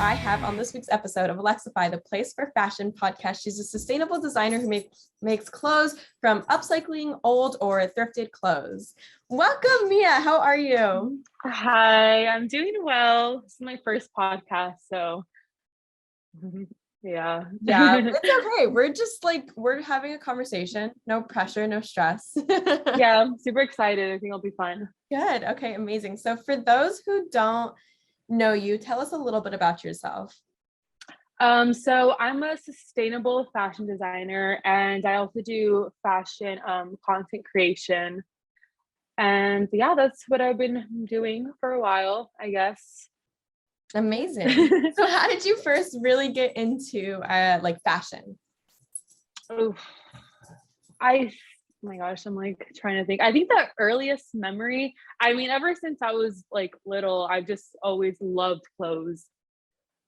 I have on this week's episode of eLEXYfy, the place for fashion podcast. She's a sustainable designer who makes clothes from upcycling old or thrifted clothes. Welcome, Mia. How are you? Hi, I'm doing well. This is my first podcast, so yeah. It's okay. We're having a conversation. No pressure, no stress. Yeah, I'm super excited. I think it'll be fun. Good. Okay, amazing. So for those who don't know you, tell us a little bit about yourself. So I'm a sustainable fashion designer, and I also do fashion content creation. And yeah, that's what I've been doing for a while, I guess. Amazing. So how did you first really get into like fashion? Oh my gosh, I'm like trying to think. I think the earliest memory, ever since I was like little, I've just always loved clothes.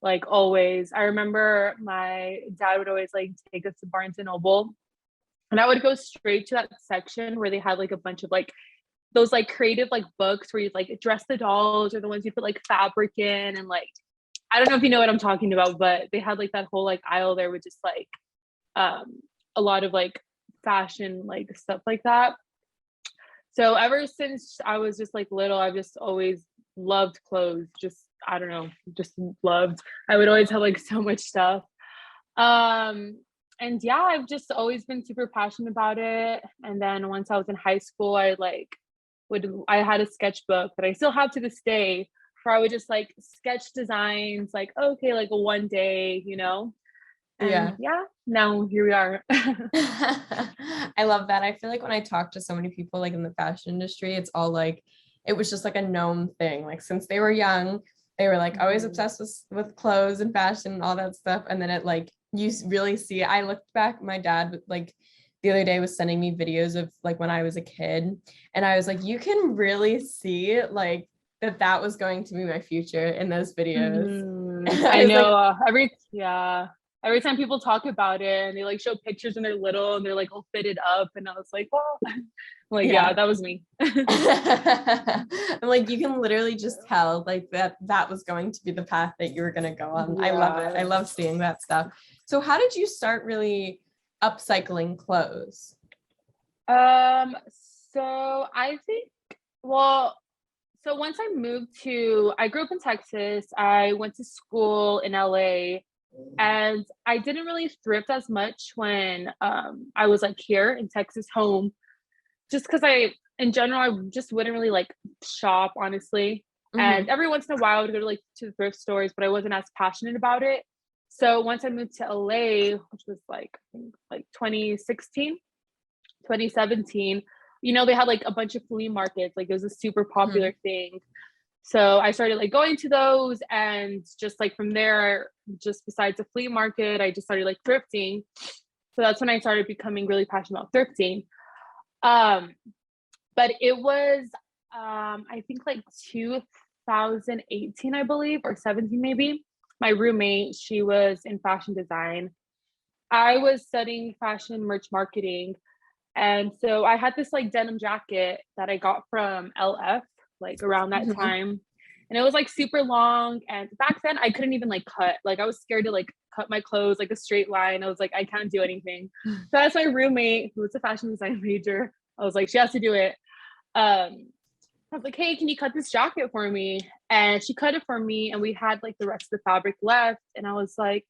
Like always. I remember my dad would always like take us to Barnes and Noble, and I would go straight to that section where they had like a bunch of like those like creative like books where you like dress the dolls, or the ones you put like fabric in, and like I don't know if you know what I'm talking about, but they had like that whole like aisle there with just like a lot of like fashion like stuff like that. So ever since I was just like little, I've just always loved clothes. Just I don't know, just loved. I would always have like so much stuff. And yeah, I've just always been super passionate about it. And then once I was in high school, I had a sketchbook that I still have to this day, where I would just like sketch designs, like okay, like a one day, And yeah, now here we are. I love that. I feel like when I talk to so many people like in the fashion industry, it's all like it was just like a known thing. Like since they were young, they were like always obsessed with clothes and fashion and all that stuff. And then it like you really see it. I looked back, my dad like the other day was sending me videos of like when I was a kid, and I was like, you can really see like that was going to be my future in those videos. I know. Like, Every time people talk about it and they like show pictures when they're little and they're like all fitted up, and I was like, well, I'm like, yeah, that was me. I'm like, you can literally just tell like that was going to be the path that you were going to go on. Yeah. I love it. I love seeing that stuff. So how did you start really upcycling clothes? So I think, so once I grew up in Texas. I went to school in LA, and I didn't really thrift as much when I was like here in Texas home, just because in general, I just wouldn't really like shop, honestly. And every once in a while I would go to the thrift stores, but I wasn't as passionate about it. So once I moved to LA, which was like, I think like 2016, 2017, they had like a bunch of flea markets. Like it was a super popular thing. So I started like going to those, and just like from there, just besides the flea market, I just started like thrifting. So that's when I started becoming really passionate about thrifting. But it was I think like 2018, I believe, or 17 maybe. My roommate, she was in fashion design. I was studying fashion merch marketing. And so I had this like denim jacket that I got from LF like around that time. And it was like super long. And back then I couldn't even like cut. Like I was scared to like cut my clothes like a straight line. I was like, I can't do anything. So that's my roommate, who was a fashion design major. I was like, she has to do it. I was like, hey, can you cut this jacket for me? And she cut it for me, and we had like the rest of the fabric left. And I was like,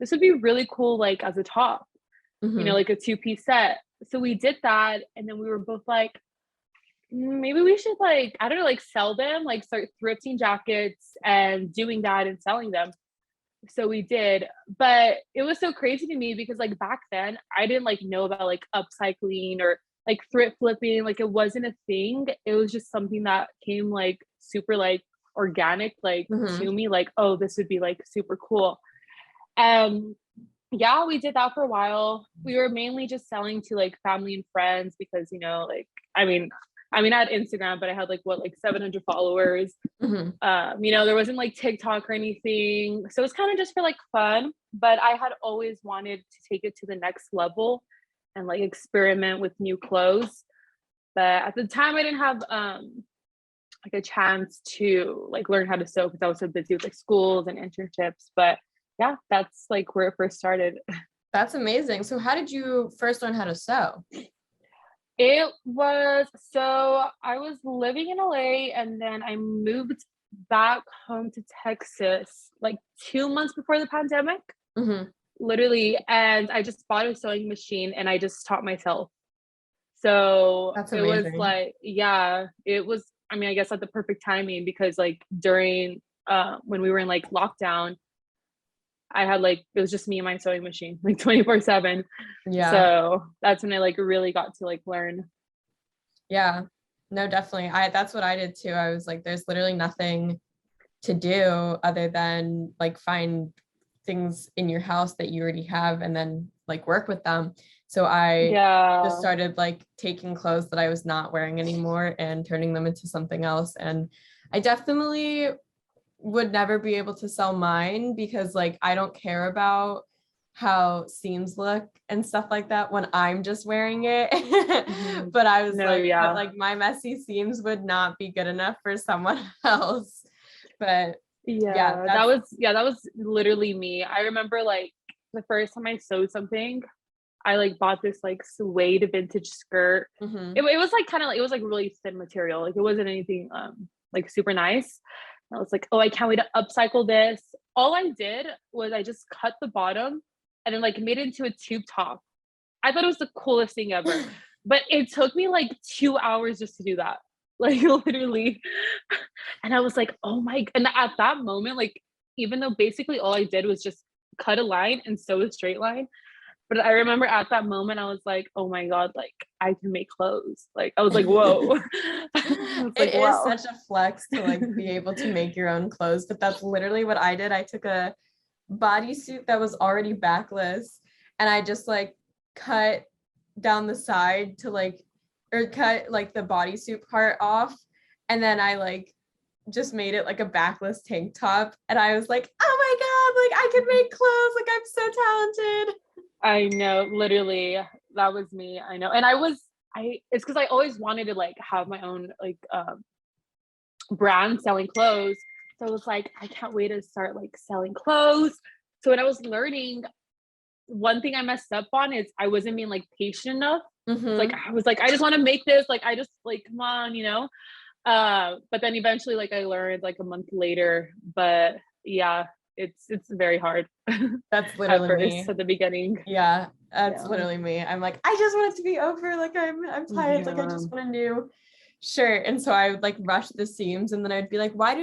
this would be really cool, like as a top, like a 2-piece set. So we did that, and then we were both like, maybe we should like, I don't know, like sell them, like start thrifting jackets and doing that and selling them. So we did, but it was so crazy to me because like back then I didn't like know about like upcycling or like thrift flipping. Like it wasn't a thing. It was just something that came like super like organic, like to me, like, oh, this would be like super cool. And yeah, we did that for a while. We were mainly just selling to like family and friends because, like, I had Instagram, but I had like 700 followers. There wasn't like TikTok or anything. So it's kind of just for like fun, but I had always wanted to take it to the next level and like experiment with new clothes. But at the time I didn't have like a chance to like learn how to sew because I was so busy with like schools and internships. But yeah, that's like where it first started. That's amazing. So how did you first learn how to sew? It was so I was living in LA and then I moved back home to Texas like 2 months before the pandemic, Mm-hmm. literally. And I just bought a sewing machine and I just taught myself. So That's it was amazing. like, yeah, it was, I mean, I guess at the perfect timing because like during when we were in like lockdown, I had like it was just me and my sewing machine, like 24/7. Yeah. So that's when I like really got to like learn. Yeah. No, definitely. That's what I did too. I was like, there's literally nothing to do other than like find things in your house that you already have and then like work with them. So I just Yeah. started like taking clothes that I was not wearing anymore and turning them into something else. And I definitely would never be able to sell mine because like I don't care about how seams look and stuff like that when I'm just wearing it. Mhm. But I was No, like, but yeah. like my messy seams would not be good enough for someone else. But yeah, that's That was literally me. I remember like the first time I sewed something, I like bought this like suede vintage skirt. mhm. It was like kind of like it was like really thin material. Like it wasn't anything like super nice. And I was like, oh, I can't wait to upcycle this. All I did was I just cut the bottom and then like made it into a tube top. I thought it was the coolest thing ever. But it took me like 2 hours just to do that. Like literally. And I was like, oh my, and at that moment, like, even though basically all I did was just cut a line and sew a straight line. But I remember at that moment, I was like, oh my God, like I can make clothes. Like I was like, whoa. I was It like, is wow. such a flex to like be able to make your own clothes, but that's literally what I did. I took a bodysuit that was already backless and I just like cut down the side to like or cut like the bodysuit part off and then I like just made it like a backless tank top and I was like, oh my god, like I can make clothes, like I'm so talented. I know, literally, that was me. I know. And it's because I always wanted to like have my own like brand selling clothes. So I was like, I can't wait to start like selling clothes. So when I was learning, one thing I messed up on is I wasn't being like patient enough. It's like Mm-hmm. I was like, I just want to make this, like I just like come on, you know. But then eventually like I learned like a month later. But yeah, it's very hard That's at literally first me. at the beginning. Yeah, that's Yeah. literally me. I'm like, I just want it to be over. Like I'm tired. Like I Yeah. just want a new shirt. And so I would like rush the seams and then I'd be like, why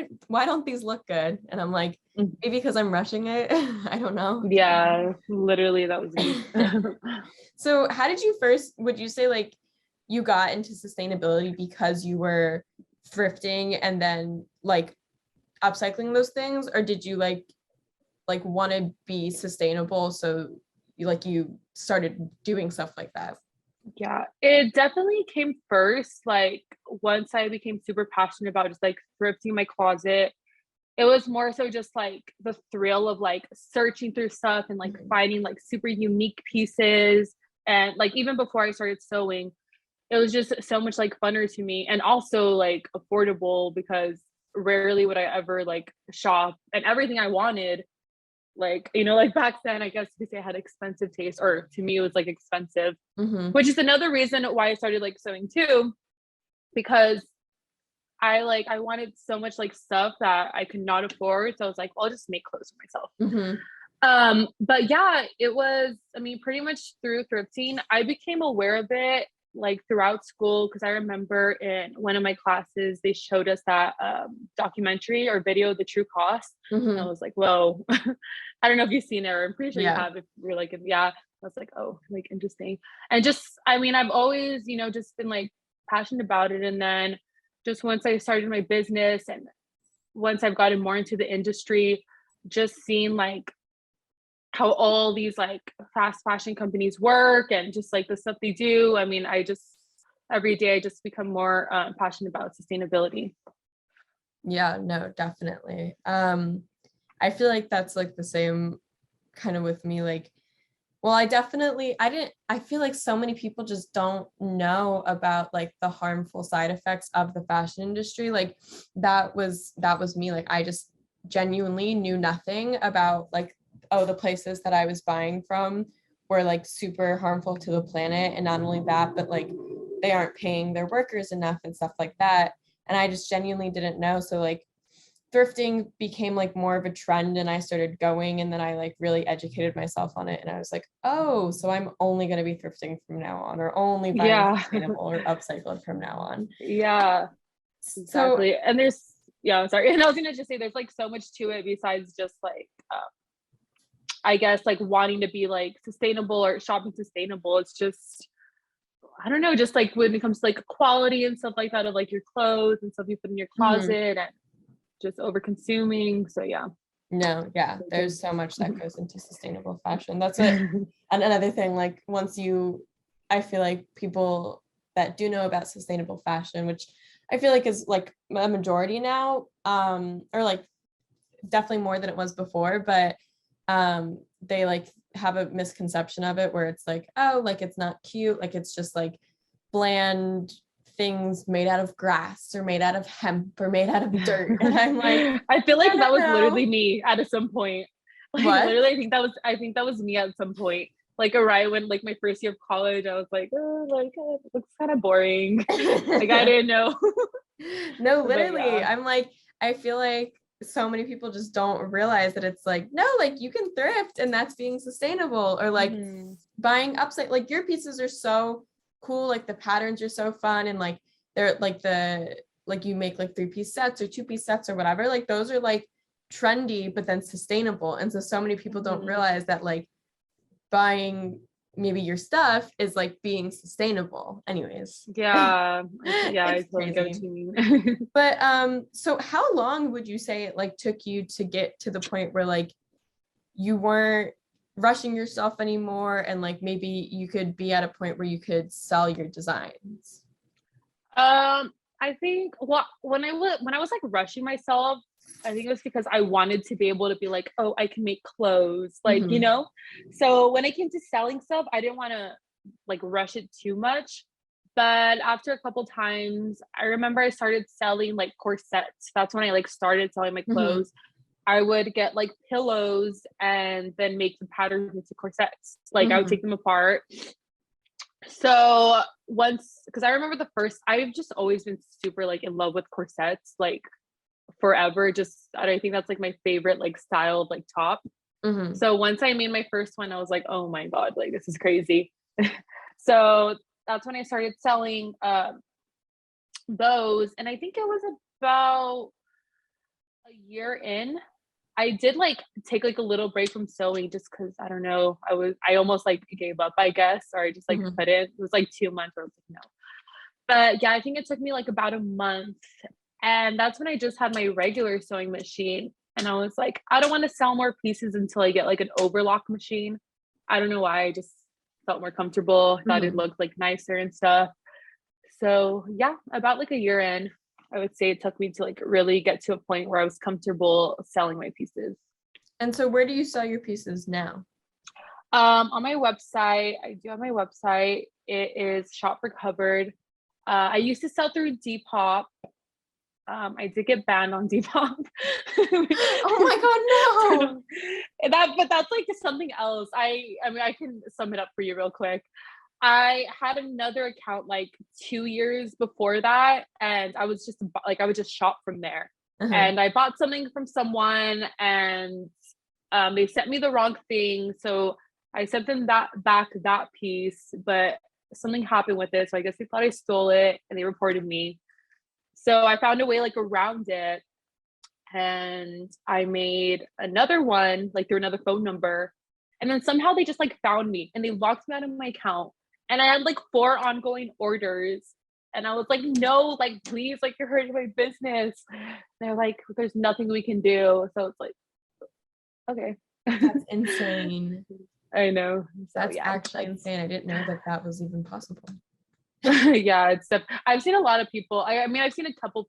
don't these look good? And I'm like, Mm. maybe because I'm rushing it. I don't know. Yeah, literally that was me. So how did you first, would you say like you got into sustainability because you were thrifting and then like upcycling those things, or did you like want to be sustainable so you started doing stuff like that? Yeah, it definitely came first. Like once I became super passionate about just like thrifting my closet, it was more so just like the thrill of like searching through stuff and like Mhm. finding like super unique pieces. And like even before I started sewing, it was just so much like funner to me and also like affordable because rarely would I ever like shop and everything I wanted. Like, you know, like back then, I guess you could say I had expensive taste, or to me, it was like expensive, Mhm. which is another reason why I started like sewing too, because I wanted so much like stuff that I could not afford. So I was like, well, I'll just make clothes for myself. Mhm. But yeah, it was, I mean, pretty much through thrifting, I became aware of it like throughout school because I remember in one of my classes they showed us that documentary or video, The True Cost. And I Mhm. was like, whoa. I don't know if you've seen it, or I'm pretty sure you Yeah. have if you're like yeah. I was like, oh, like interesting. And just I mean, I've always, you know, just been like passionate about it. And then just once I started my business and once I've gotten more into the industry, just seeing like how all these like fast fashion companies work and just like the stuff they do. I mean, I just every day I just become more passionate about sustainability. Yeah, no, definitely. I feel like that's like the same kind of with me. Like Well, I feel like so many people just don't know about like the harmful side effects of the fashion industry. Like that was me. Like I just genuinely knew nothing about like, oh, the places that I was buying from were like super harmful to the planet. And not only that, but like they aren't paying their workers enough and stuff like that. And I just genuinely didn't know. So like thrifting became like more of a trend and I started going and then I like really educated myself on it and I was like, oh, so I'm only going to be thrifting from now on or only buying Yeah. sustainable or upcycled from now on. Yeah, So exactly. And there's, yeah, I'm sorry. And I was gonna just say there's like so much to it besides just like I guess like wanting to be like sustainable or shopping sustainable. It's just, I don't know, just like when it comes to like quality and stuff like that of like your clothes and stuff you put in your mhm. closet and just over consuming. So yeah. No, yeah, there's so much that goes into sustainable fashion. That's what, and another thing, like I feel like people that do know about sustainable fashion, which I feel like is like a majority now, or like definitely more than it was before, but they like have a misconception of it where it's like, oh, like it's not cute, like it's just like bland things made out of grass or made out of hemp or made out of dirt. And I'm like, I feel like no, that no, was literally no. me at some point. Like What? literally, I think that was me at some point. Like right when like my first year of college, I was like, oh, like it looks kind of boring. Like I didn't know. No, But literally. yeah. I'm like, I feel like so many people just don't realize that it's like, no, like you can thrift and that's being sustainable. Or like Mhm. buying upside, like your pieces are so cool, like the patterns are so fun and like they're like like you make like 3-piece sets or 2-piece sets or whatever, like those are like trendy but then sustainable. And so many people don't Mhm. realize that like buying maybe your stuff is like being sustainable anyways. Yeah, yeah, I It's totally get what crazy. you mean. But so how long would you say it like took you to get to the point where like you weren't rushing yourself anymore and like maybe you could be at a point where you could sell your designs? I think when I was like rushing myself, I think it was because I wanted to be able to be like, oh, I can make clothes, like, you Mhm. know? So when it came to selling stuff, I didn't want to like rush it too much. But after a couple times, I remember I started selling like corsets. That's when I like started selling my Mhm. clothes. I would get like pillows and then make the patterns into corsets. Like I would Mhm. take them apart. So once, because I remember the first, I've just always been super like in love with corsets, like forever. Just I don't think that's like my favorite like style of like top. Mhm. So once I made my first one, I was like, oh my god, like this is crazy. So that's when I started selling those, and I think it was about a year in. I did like take like a little break from sewing just because I don't know. I almost like gave up, I guess, or I just like Mhm. couldn't. It was like 2 months where I was like, no. But yeah, I think it took me like about a month. And that's when I just had my regular sewing machine. And I was like, I don't want to sell more pieces until I get like an overlock machine. I don't know why. I just felt more comfortable. Thought it Mhm. looked like nicer and stuff. So yeah, about like a year in, I would say it took me to like really get to a point where I was comfortable selling my pieces. And so where do you sell your pieces now? On my website, I do have my website. It is Shop Recovered. I used to sell through Depop. I did get banned on Depop. Oh my god, no. So but that's like something else. I mean I can sum it up for you real quick. I had another account like 2 years before that, and I would just shop from there. Uh-huh. And I bought something from someone, and they sent me the wrong thing, so I sent them that piece, but something happened with it, so I guess they thought I stole it, and they reported me. So I found a way like around it, and I made another one like through another phone number. And then somehow they just like found me and they locked me out of my account. And I had like 4 ongoing orders. And I was like, no, like please, like you're hurting my business. They're like, there's nothing we can do. So it's like, okay. That's insane. I know. So That's yeah, actually that's insane. I didn't know that that was even possible. yeah, I've seen a lot of people. I mean, I've seen a couple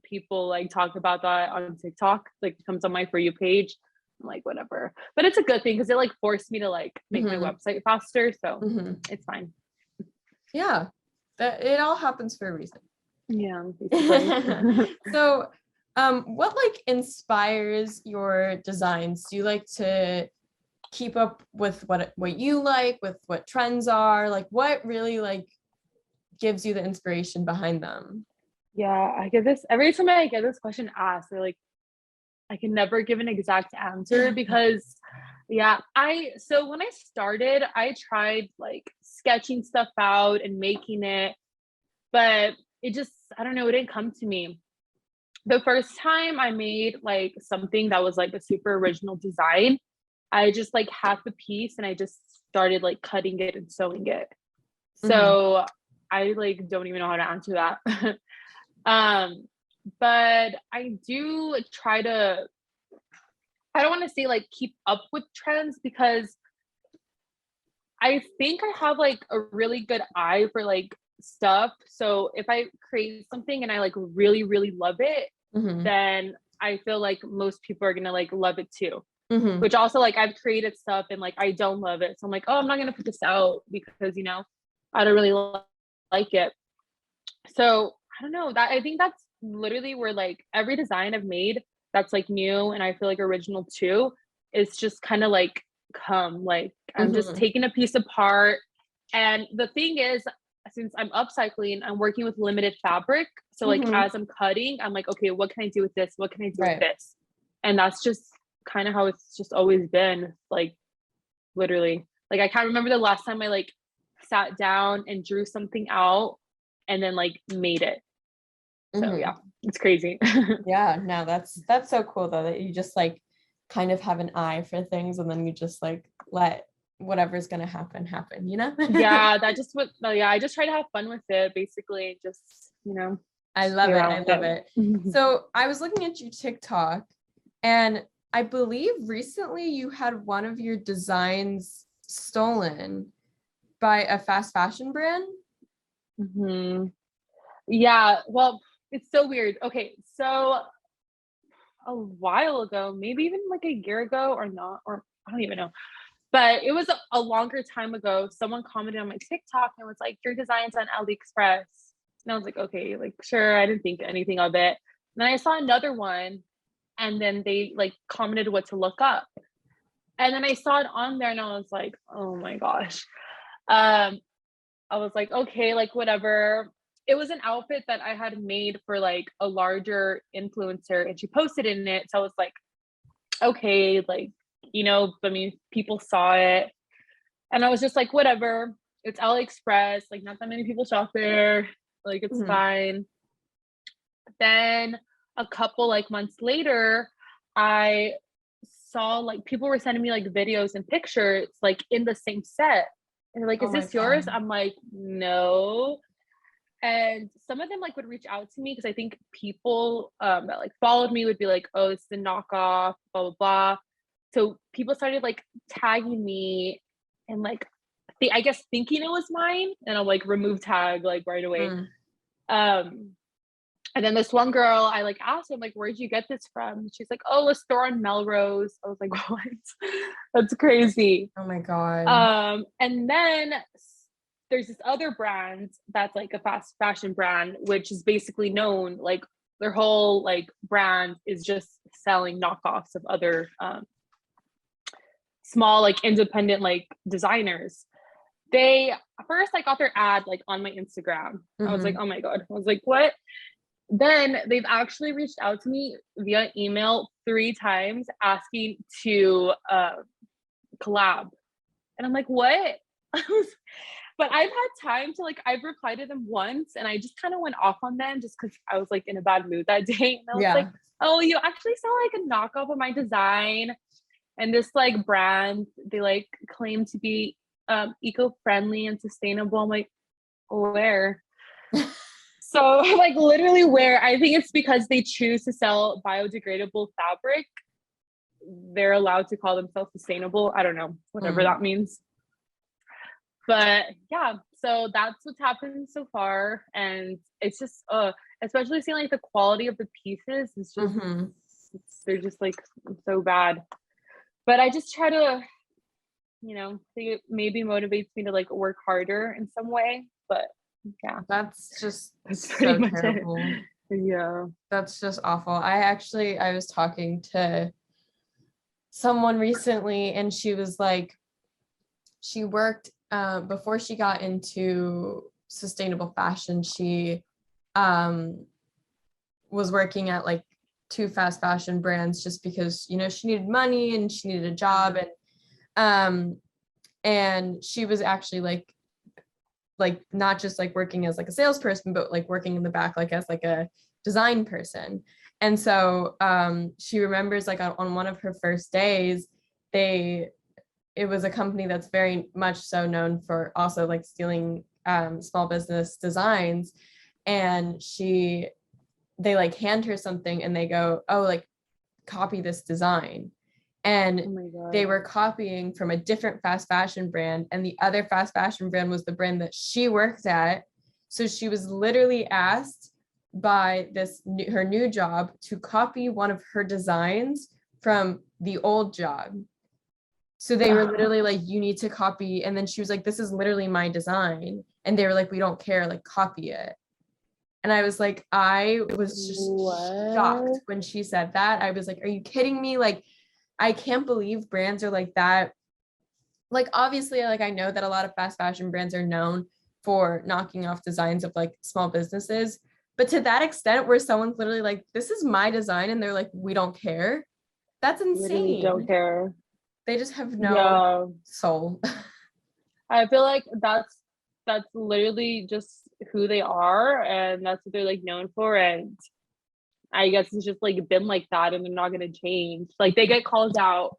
people like talk about that on TikTok, like it comes on my For You page. I'm like, whatever. But it's a good thing because it like forced me to like make my website faster. So it's fine. Yeah. That it all happens for a reason. Yeah. So what like inspires your designs? Do you like to keep up with what you like, with what trends are? Like what really like gives you the inspiration behind them? Yeah, I get this every time I get this question asked, they're like, I can never give an exact answer because yeah, so when I started, I tried like sketching stuff out and making it, but it just, I don't know, it didn't come to me. The first time I made like something that was like a super original design, I just like had the piece and I just started like cutting it and sewing it. So I like don't even know how to answer that. But I do try to, I don't want to say like keep up with trends because I think I have like a really good eye for like stuff. So if I create something and I like really, really love it, then I feel like most people are gonna like love it too. Which also like I've created stuff and like I don't love it. So I'm like, oh, I'm not gonna put this out because you know, I don't really like it. So I don't know that I think that's literally where like every design I've made that's like new and I feel like original too is just kind of like come like I'm just taking a piece apart. And the thing is, since I'm upcycling, I'm working with limited fabric. So like as I'm cutting, I'm like, okay, what can I do with this? What can I do with this? And that's just kind of how it's just always been, like literally. Like I can't remember the last time I like sat down and drew something out and then like made it. So yeah, it's crazy. Yeah, no, that's so cool though that you just like kind of have an eye for things and then you just like let whatever's gonna happen, you know? Yeah, that just what yeah, I just try to have fun with it basically, just you know. I love it. I love it. So I was looking at your TikTok and I believe recently you had one of your designs stolen by a fast fashion brand. Yeah, well, it's so weird. Okay, so a while ago, maybe even like a year ago or not, or I don't even know. But it was a longer time ago. Someone commented on my TikTok and was like, your design's on AliExpress. And I was like, okay, like sure, I didn't think anything of it. And then I saw another one and then they like commented what to look up. And then I saw it on there and I was like, oh my gosh. I was like, okay, like whatever. It was an outfit that I had made for like a larger influencer and she posted in it. So I was like, okay, like, you know, I mean, people saw it and I was just like, whatever, it's AliExpress, like not that many people shop there, like it's fine. Then a couple like months later, I saw like people were sending me like videos and pictures like in the same set. And they're like, Oh is my this yours? God. I'm like, no. And some of them like would reach out to me because I think people that like followed me would be like, oh, it's the knockoff, blah, blah, blah. So people started like tagging me and like, I guess thinking it was mine. And I'll like remove tag like right away. And then this one girl, I like asked her, like, where'd you get this from? She's like, oh, a store on Melrose. I was like, what? That's crazy. Oh my God. And then there's this other brand that's like a fast fashion brand, which is basically known, like their whole like brand is just selling knockoffs of other small, like independent, like designers. They first I got their ad like on my Instagram. I was like, oh my God. I was like, what? Then they've actually reached out to me via email 3 times asking to collab. And I'm like, what? But I've had time to like, I've replied to them once and I just kind of went off on them just because I was like in a bad mood that day. And I was like, oh, you actually saw like a knockoff of my design. And this like brand, they like claim to be eco-friendly and sustainable. I'm like, where? So like literally where? I think it's because they choose to sell biodegradable fabric. They're allowed to call themselves sustainable. I don't know, whatever that means. But yeah, so that's what's happened so far. And it's just, especially seeing like the quality of the pieces is just, they're just like so bad. But I just try to, think it maybe motivates me to like work harder in some way. But yeah, That's just that's pretty so much terrible. it. Yeah. That's just awful. I was talking to someone recently, and she was like, she worked before she got into sustainable fashion. She um, was working at like two fast fashion brands just because, you know, she needed money and she needed a job. Um, and she was actually like not just like working as like a salesperson, but like working in the back, like as like a design person. And so she remembers like on one of her first days, it was a company that's very much so known for also like stealing small business designs. And they like hand her something and they go, oh, like copy this design. And Oh my God. they were copying from a different fast fashion brand, and the other fast fashion brand was the brand that she worked at. So she was literally asked by her new job to copy one of her designs from the old job. So they were literally like, you need to copy. And then she was like, this is literally my design. And they were like, we don't care, like copy it. And I was like, I was just shocked when she said that. I was like, are you kidding me? Like, I can't believe brands are like that. Like, obviously, like I know that a lot of fast fashion brands are known for knocking off designs of like small businesses, but to that extent where someone's literally like, this is my design, and they're like, we don't care. That's Literally don't insane. care. They just have no Yeah. soul. I feel like that's literally just who they are, and that's what they're like known for. And I guess it's just like been like that, and they're not gonna change. Like they get called out,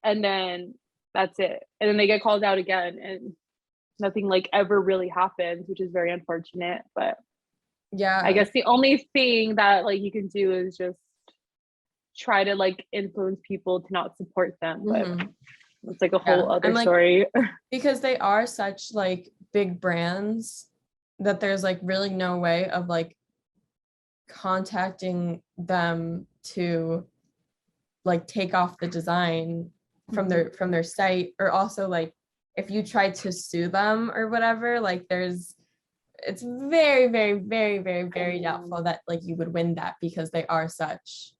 and then that's it. And then they get called out again, and nothing like ever really happens, which is very unfortunate. But Yeah. I guess the only thing that like you can do is just try to like influence people to not support them. But it's like a whole other story. Because they are such like big brands that there's like really no way of like contacting them to like take off the design from their site. Or also like if you try to sue them or whatever, like it's very, very, very, very, very doubtful that like you would win that, because they are such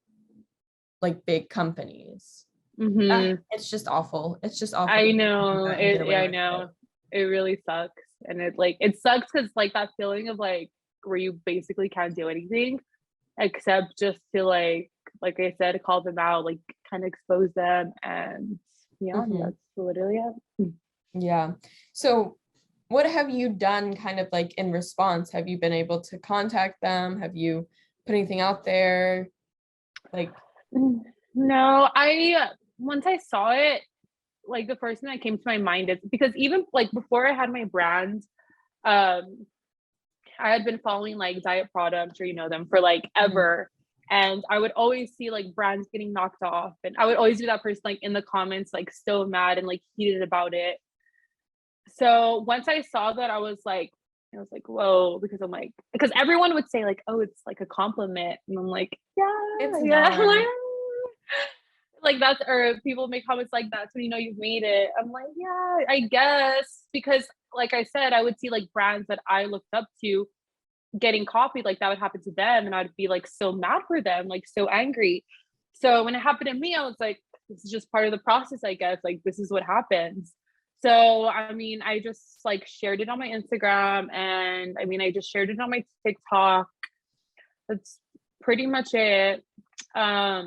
like big companies. It's just awful. It's just awful. I know it. Yeah, I know it really sucks. And it sucks because like that feeling of like where you basically can't do anything except just to like I said, call them out, like kind of expose them. And yeah, that's literally it. Yeah. So what have you done kind of like in response? Have you been able to contact them? Have you put anything out there? Like, no, once I saw it, like the first thing that came to my mind is because even like before I had my brand, I had been following like diet products, or you know them, for like ever. And I would always see like brands getting knocked off, and I would always be that person like in the comments like so mad and like heated about it. So once I saw that, I was like, whoa, because everyone would say like, oh, it's like a compliment. And I'm like, yeah, it's yeah. not. Like that's, or people make comments like that's when you know you've made it. I'm like, yeah, I guess. Because like I said, I would see like brands that I looked up to getting copied, like that would happen to them. And I'd be like so mad for them, like so angry. So when it happened to me, I was like, this is just part of the process, I guess. Like this is what happens. So I mean, I just like shared it on my Instagram, and I mean, I just shared it on my TikTok. That's pretty much it. I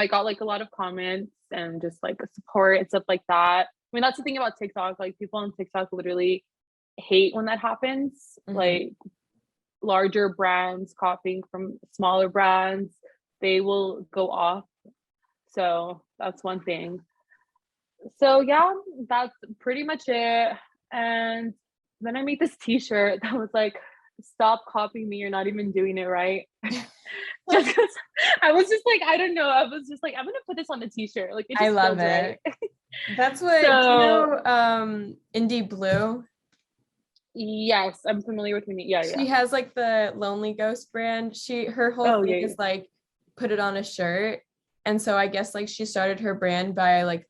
got like a lot of comments and just like support and stuff like that. I mean, that's the thing about TikTok. Like people on TikTok literally hate when that happens. Like larger brands copying from smaller brands, they will go off. So that's one thing. So yeah, that's pretty much it. And then I made this t-shirt that was like, stop copying me, you're not even doing it right. Just because I was just like, I don't know, I was just like, I'm gonna put this on the t-shirt, like it just I love feels it. right. That's what, do you know Indie Blue? Yes, I'm familiar with yeah. She has like the Lonely Ghost brand. Her whole thing is like, put it on a shirt. And so I guess like she started her brand by like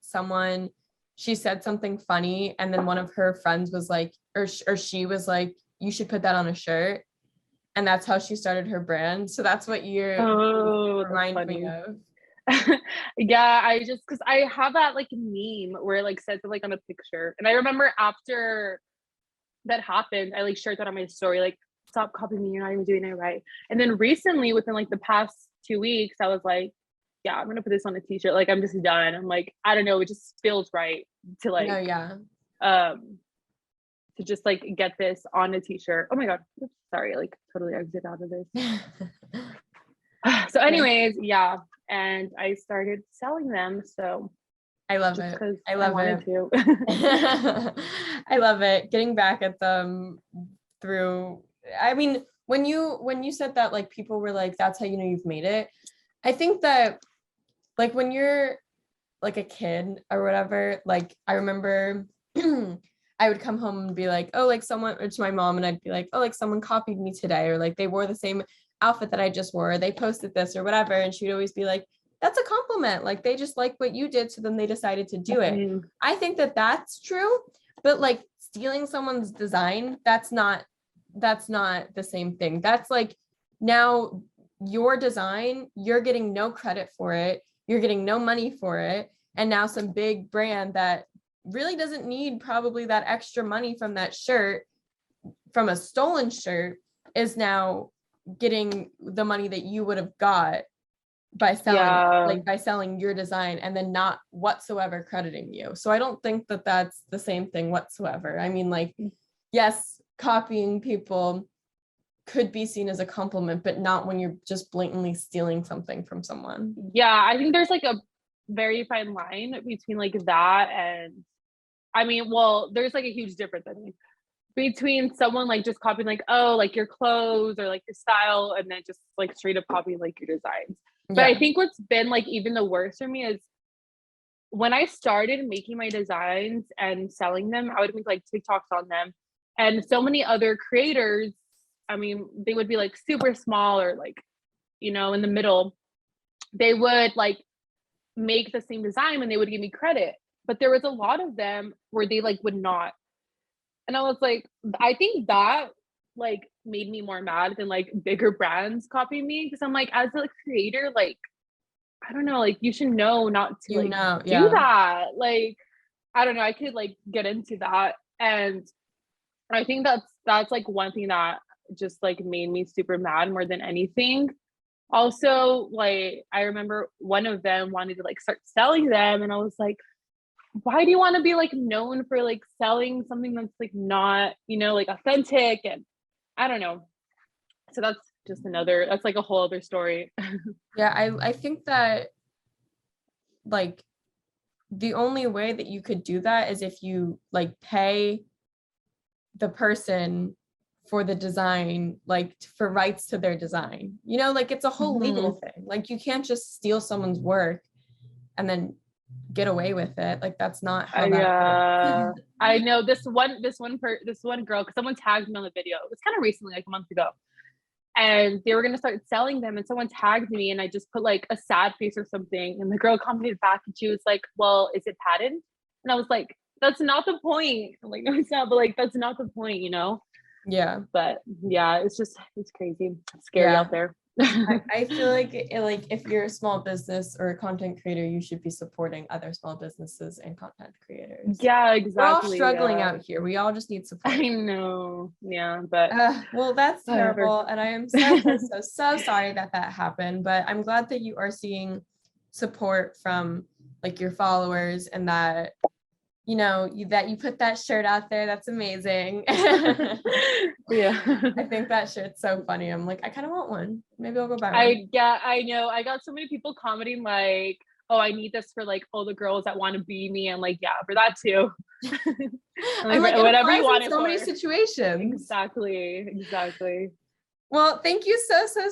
she said something funny, and then one of her friends was like, or she was like, you should put that on a shirt. And that's how she started her brand. So that's what you remind me of. Yeah, because I have that like meme where it like says it like on a picture. And I remember after that happened, I like shared that on my story, like, stop copying me, you're not even doing it right. And then recently, within like the past 2 weeks, I was like, yeah, I'm gonna put this on a t-shirt. Like, I'm just done. I'm like, I don't know, it just feels right to like, no, yeah. To just like get this on a t-shirt. Oh my God, oops, sorry, like totally exit out of this. So anyways, yeah, and I started selling them. So I love just it. because I love wanted it. to. I love it. Getting back at them through, I mean, when you said that, like, people were like, that's how you know you've made it. I think that like when you're like a kid or whatever, like I remember I would come home and be like, oh, like someone, or to my mom, and I'd be like, oh, like someone copied me today, or like they wore the same outfit that I just wore, or they posted this or whatever. And she'd always be like, that's a compliment. Like they just like what you did. So then they decided to do it. I think that that's true, but like stealing someone's design, that's not the same thing. That's like, now your design, you're getting no credit for it. You're getting no money for it. And now some big brand that really doesn't need probably that extra money from that shirt, from a stolen shirt, is now getting the money that you would have got by selling your design, and then not whatsoever crediting you. So I don't think that that's the same thing whatsoever. I mean, like, yes, copying people could be seen as a compliment, but not when you're just blatantly stealing something from someone. Yeah, I think there's like a very fine line between like that and, I mean, well, there's like a huge difference, I mean, between someone like just copying like, oh, like your clothes or like your style, and then just like straight up copying like your designs. But I think what's been like even the worst for me is when I started making my designs and selling them, I would make like TikToks on them. And so many other creators, I mean, they would be like super small or like, you know, in the middle. They would like make the same design and they would give me credit. But there was a lot of them where they like would not. And I was like, I think that like made me more mad than like bigger brands copying me, because I'm like, as a creator, like, I don't know, like you should know not to like do that. Like, I don't know, I could like get into that. And I think that's like one thing that just like made me super mad more than anything. Also, like I remember one of them wanted to like start selling them, and I was like, why do you want to be like known for like selling something that's like not, you know, like authentic? And I don't know. So that's like a whole other story. Yeah, I think that like the only way that you could do that is if you like pay the person for the design, like for rights to their design, you know, like it's a whole legal thing. Like you can't just steal someone's work and then get away with it. Like that's not how that works. I know this one girl, because someone tagged me on the video. It was kind of recently, like a month ago. And they were gonna start selling them, and someone tagged me, and I just put like a sad face or something. And the girl commented back, and she was like, "Well, is it patented?" And I was like, "That's not the point." I'm like, "No, it's not." But like, that's not the point, you know? Yeah. But yeah, it's crazy, it's scary out there. I feel like if you're a small business or a content creator, you should be supporting other small businesses and content creators. Yeah, exactly. We're all struggling out here. We all just need support. I know. Yeah, but well, that's terrible, and I am so sorry that happened. But I'm glad that you are seeing support from like your followers, and that you know that you put that shirt out there. That's amazing. Yeah, I think that shirt's so funny. I'm like, I kind of want one. Maybe I'll go buy one. I know. I got so many people commenting like, "Oh, I need this for like all the girls that want to be me." I'm like, yeah, for that too. I'm like, whatever you want it so for. many situations. Exactly. Well, thank you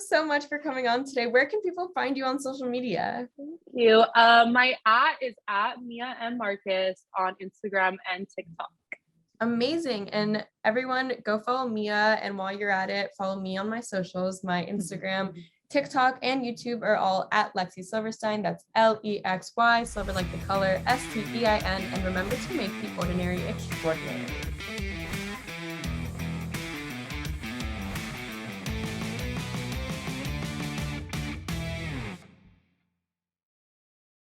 so much for coming on today. Where can people find you on social media? Thank you. My is at Mia Marquez on Instagram and TikTok. Amazing. And everyone go follow Mia. And while you're at it, follow me on my socials. My Instagram, TikTok and YouTube are all at Lexi Silverstein. That's LEXY, silver like the color, STEIN. And remember to make the ordinary extraordinary.